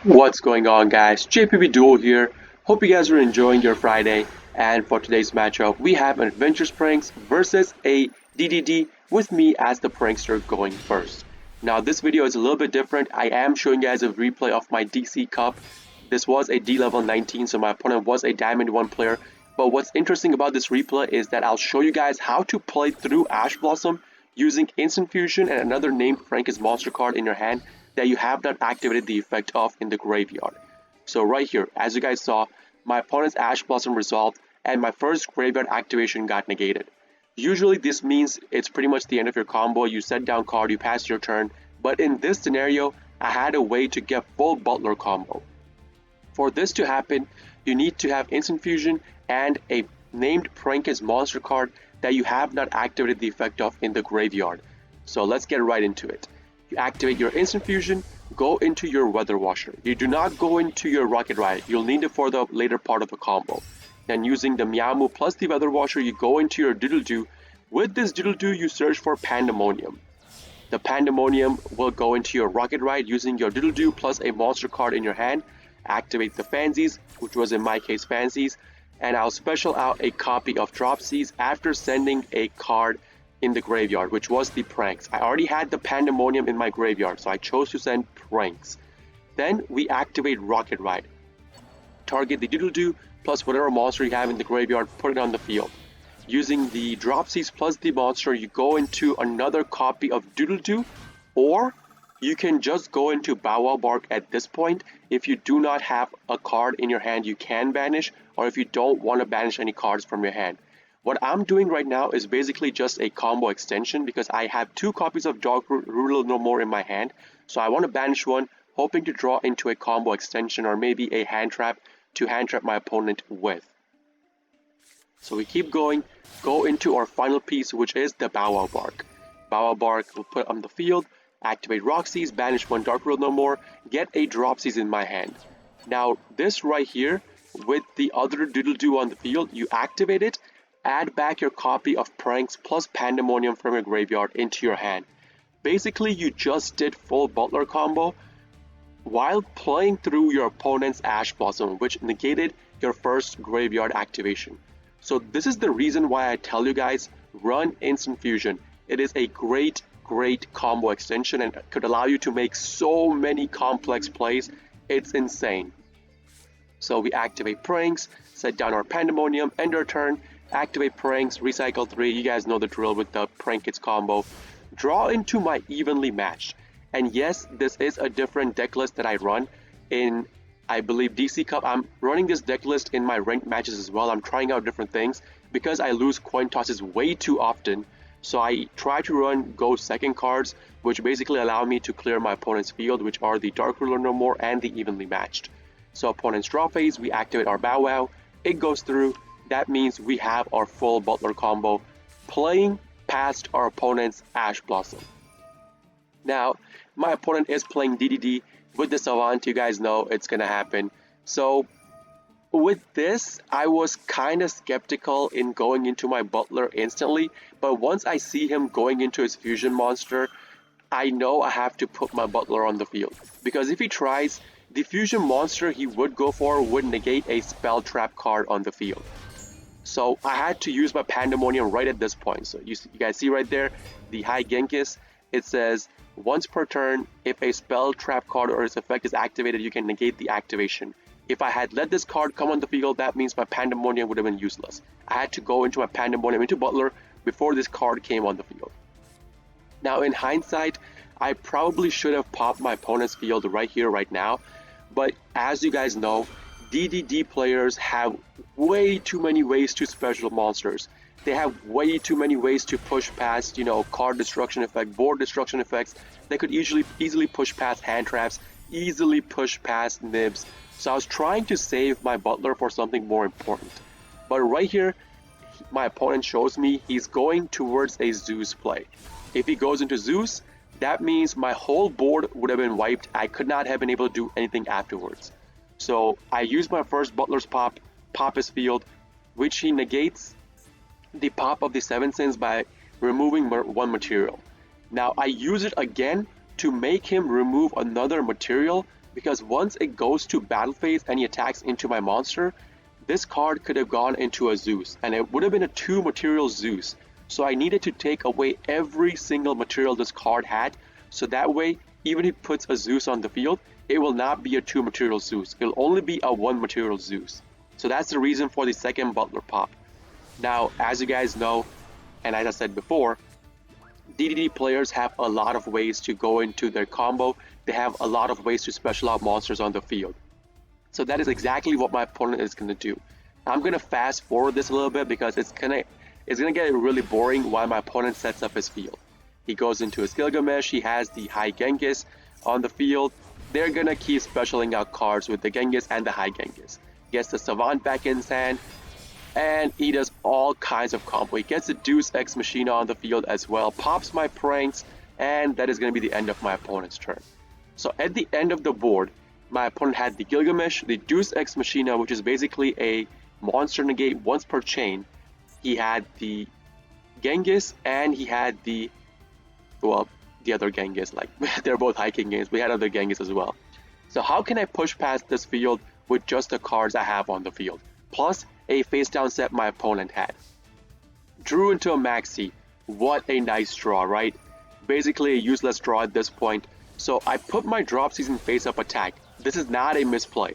What's going on, guys? JPB Duel here. Hope you guys are enjoying your Friday. And for today's matchup, we have an Adventures Pranks versus a DDD with me as the prankster going first. Now, this video is a little bit different. I am showing you guys a replay of my DC Cup. This was a D level 19, so my opponent was a Diamond 1 player. But what's interesting about this replay is that I'll show you guys how to play through Ash Blossom using Instant Fusion and another named Frank's Monster card in your hand that you have not activated the effect of in the graveyard. So right here, as you guys saw, my opponent's Ash Blossom resolved and my first graveyard activation got negated. Usually this means it's pretty much the end of your combo, you set down card, you pass your turn, but in this scenario, I had a way to get full Butler combo. For this to happen, you need to have Instant Fusion and a named Prank's Monster card that you have not activated the effect of in the graveyard. So let's get right into it. You activate your Instant Fusion, go into your Weather Washer. You do not go into your Rocket Ride, you'll need it for the later part of the combo. Then using the Meowmoo plus the Weather Washer, you go into your Doodle-Doo. With this Doodle-Doo, you search for Pandemonium. The Pandemonium will go into your Rocket Ride using your Doodle-Doo plus a monster card in your hand. Activate the Fancies, which was in my case Fancies, and I'll special out a copy of Dropsies after sending a card in the graveyard, which was the Pranks. I already had the Pandemonium in my graveyard, so I chose to send Pranks. Then we activate Rocket Ride. Target the Doodle-Doo plus whatever monster you have in the graveyard, put it on the field. Using the Dropsies plus the monster, you go into another copy of Doodle-Doo, or you can just go into Bow Wow Bark at this point. If you do not have a card in your hand you can banish, or if you don't want to banish any cards from your hand. What I'm doing right now is basically just a combo extension because I have two copies of Dark Rule No More in my hand. So I want to banish one, hoping to draw into a combo extension or maybe a hand trap to hand trap my opponent with. So we keep going, go into our final piece, which is the Bow Wow Bark. Bow Wow Bark will put on the field, activate Roxy's, banish one Dark Rule No More, get a Dropsies in my hand. Now this right here, with the other Doodle-Doo on the field, you activate it, add back your copy of Pranks plus Pandemonium from your graveyard into your hand. Basically, you just did full Butler combo while playing through your opponent's Ash Blossom, which negated your first graveyard activation. So this is the reason why I tell you guys, run Instant Fusion. It is a great combo extension and could allow you to make so many complex plays. It's insane. So we activate Pranks, set down our Pandemonium, end our turn, activate Pranks, recycle 3, you guys know the drill with the Prank-Its combo. Draw into my Evenly Matched. And yes, this is a different deck list that I run in, I believe, DC Cup. I'm running this deck list in my ranked matches as well. I'm trying out different things because I lose coin tosses way too often. So I try to run go second cards, which basically allow me to clear my opponent's field, which are the Dark Ruler No More and the Evenly Matched. So opponent's draw phase, we activate our Bow Wow, it goes through. That means we have our full Butler combo playing past our opponent's Ash Blossom. Now, my opponent is playing DDD with the Savant. You guys know it's gonna happen. So with this, I was kind of skeptical in going into my Butler instantly, but once I see him going into his Fusion monster, I know I have to put my Butler on the field. Because if he tries, the Fusion monster he would go for would negate a spell trap card on the field. So I had to use my Pandemonium right at this point. So you guys see right there, the High Genghis, it says, once per turn, if a spell trap card or its effect is activated, you can negate the activation. If I had let this card come on the field, that means my Pandemonium would have been useless. I had to go into my Pandemonium into Butler before this card came on the field. Now in hindsight, I probably should have popped my opponent's field right here, right now. But as you guys know, DDD players have way too many ways to special monsters. They have way too many ways to push past, card destruction effect, board destruction effects. They could easily push past hand traps, easily push past nibs. So I was trying to save my Butler for something more important. But right here, my opponent shows me he's going towards a Zeus play. If he goes into Zeus, that means my whole board would have been wiped. I could not have been able to do anything afterwards. So I use my first Butler's pop his field, which he negates the pop of the 7 Sins by removing one material. Now I use it again to make him remove another material, because once it goes to battle phase and he attacks into my monster, this card could have gone into a Zeus, and it would have been a 2 material Zeus. So I needed to take away every single material this card had, so that way, even if he puts a Zeus on the field, it will not be a 2 material Zeus. It'll only be a 1 material Zeus. So that's the reason for the second Butler pop. Now, as you guys know, and as I said before, DDD players have a lot of ways to go into their combo. They have a lot of ways to special out monsters on the field. So that is exactly what my opponent is going to do. I'm going to fast forward this a little bit because it's gonna get really boring while my opponent sets up his field. He goes into his Gilgamesh, he has the High Genghis on the field. They're going to keep specialing out cards with the Genghis and the High Genghis. Gets the Savant back in his hand, and he does all kinds of combo. He gets the Deus Ex Machina on the field as well, pops my pranks, and that is going to be the end of my opponent's turn. So at the end of the board, my opponent had the Gilgamesh, the Deus Ex Machina, which is basically a monster negate once per chain. He had the Genghis, and he had the other Genghis. Like, they're both High King games. We had other Genghis as well. So how can I push past this field with just the cards I have on the field, plus a face down set my opponent had? Drew into a Maxi. What a nice draw, right? Basically a useless draw at this point. So I put my drop season face up attack. This is not a misplay.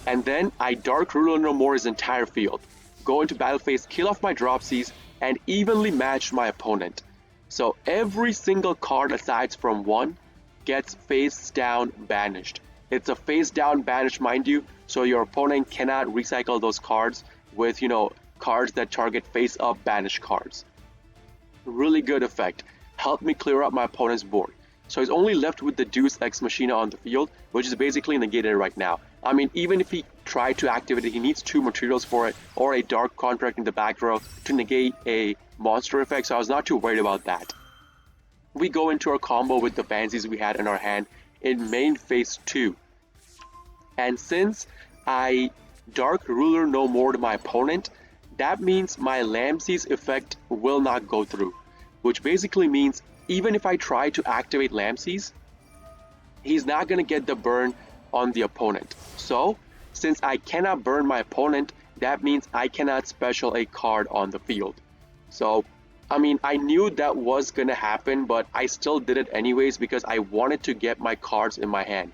And then I Dark Ruler no more his entire field. Go into battle phase, kill off my drop seas, and evenly match my opponent. So every single card aside from one gets face down banished. It's a face down banish, mind you, so your opponent cannot recycle those cards with, cards that target face up banish cards. Really good effect. Helped me clear up my opponent's board. So he's only left with the Deus Ex Machina on the field, which is basically negated right now. I mean, even if he tried to activate it, he needs 2 materials for it, or a Dark Contract in the back row to negate a monster effect, so I was not too worried about that. We go into our combo with the fancies we had in our hand in main phase 2. And since I Dark Ruler no more to my opponent, that means my Lamses effect will not go through, which basically means even if I try to activate Lamses, he's not going to get the burn on the opponent. So, since I cannot burn my opponent, that means I cannot special a card on the field. So, I mean, I knew that was going to happen, but I still did it anyways because I wanted to get my cards in my hand.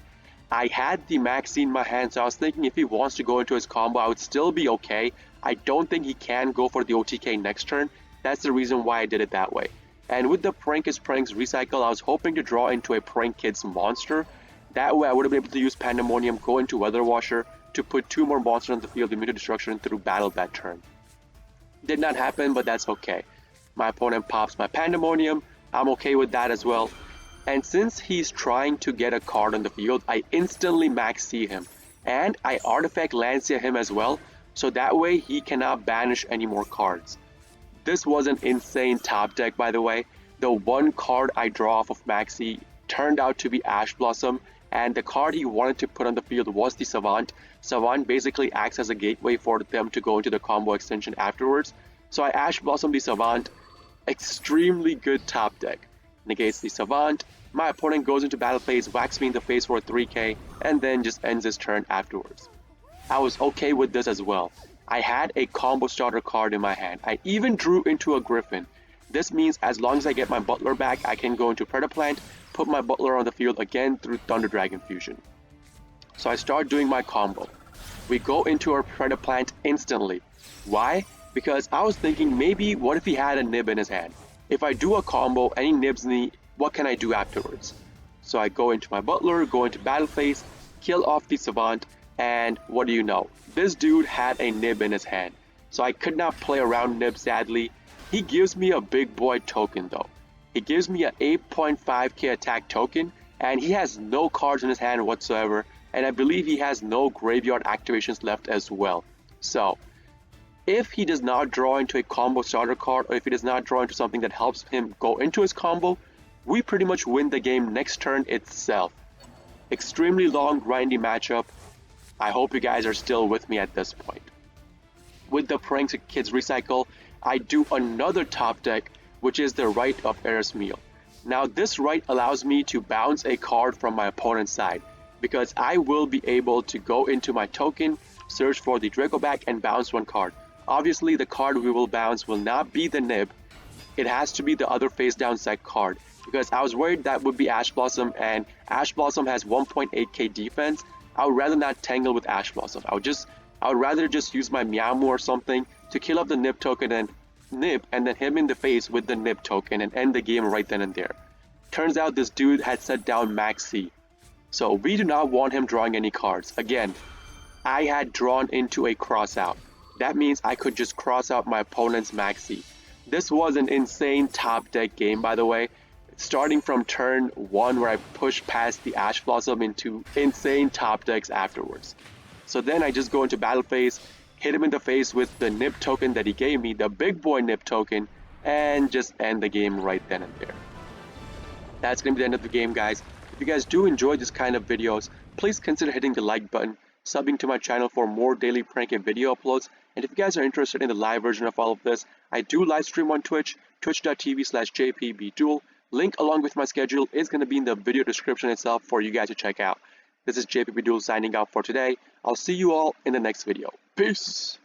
I had the Maxi in my hand, so I was thinking if he wants to go into his combo, I would still be okay. I don't think he can go for the OTK next turn. That's the reason why I did it that way. And with the Prankus Pranks recycle, I was hoping to draw into a Prank Kids monster. That way I would have been able to use Pandemonium, go into Weather Washer to put 2 more monsters on the field immune to destruction through battle that turn. Did not happen, but that's okay. My opponent pops my Pandemonium. I'm okay with that as well. And since he's trying to get a card on the field, I instantly Maxi him. And I Artifact Lancia him as well, so that way he cannot banish any more cards. This was an insane top deck, by the way. The one card I draw off of Maxi turned out to be Ash Blossom, and the card he wanted to put on the field was the Savant. Savant basically acts as a gateway for them to go into the combo extension afterwards. So I Ash Blossom the Savant. Extremely good top deck. Negates the Savant. My opponent goes into battle phase, whacks me in the face for a 3k, and then just ends his turn afterwards. I was okay with this as well. I had a combo starter card in my hand. I even drew into a Griffin. This means as long as I get my Butler back, I can go into Predaplant, put my Butler on the field again through Thunder Dragon Fusion. So I start doing my combo. We go into our Predaplant instantly. Why? Because I was thinking maybe what if he had a nib in his hand? If I do a combo, any nibs in the, what can I do afterwards? So I go into my Butler, go into battle phase, kill off the Savant, and what do you know? This dude had a nib in his hand. So I could not play around nib, sadly. He gives me a big boy token though. He gives me an 8.5k attack token, and he has no cards in his hand whatsoever, and I believe he has no graveyard activations left as well. So, if he does not draw into a combo starter card, or if he does not draw into something that helps him go into his combo, we pretty much win the game next turn itself. Extremely long, grindy matchup. I hope you guys are still with me at this point. With the Pranks Kids Recycle, I do another top deck, which is the Rite of Erismeal. Now this right allows me to bounce a card from my opponent's side. because I will be able to go into my token, search for the Draco back, and bounce one card. Obviously, the card we will bounce will not be the Nib. It has to be the other face down side card, because I was worried that would be Ash Blossom, and Ash Blossom has 1.8k defense. I would rather not tangle with Ash Blossom. I would rather just use my Meowmoo or something to kill off the Nib token and Nib, and then hit him in the face with the Nib token and end the game right then and there. Turns out this dude had set down Maxi, so we do not want him drawing any cards. Again, I had drawn into a cross out. That means I could just cross out my opponent's Maxi. This was an insane top deck game, by the way. Starting from turn 1 where I pushed past the Ash Blossom into insane top decks afterwards. So then I just go into battle phase, hit him in the face with the Nib token that he gave me, the big boy Nib token, and just end the game right then and there. That's going to be the end of the game, guys. If you guys do enjoy this kind of videos, please consider hitting the like button, subbing to my channel for more daily prank and video uploads, and if you guys are interested in the live version of all of this, I do live stream on Twitch, twitch.tv/jpbduel. Link along with my schedule is going to be in the video description itself for you guys to check out. This is JPB Duel signing out for today. I'll see you all in the next video. Peace!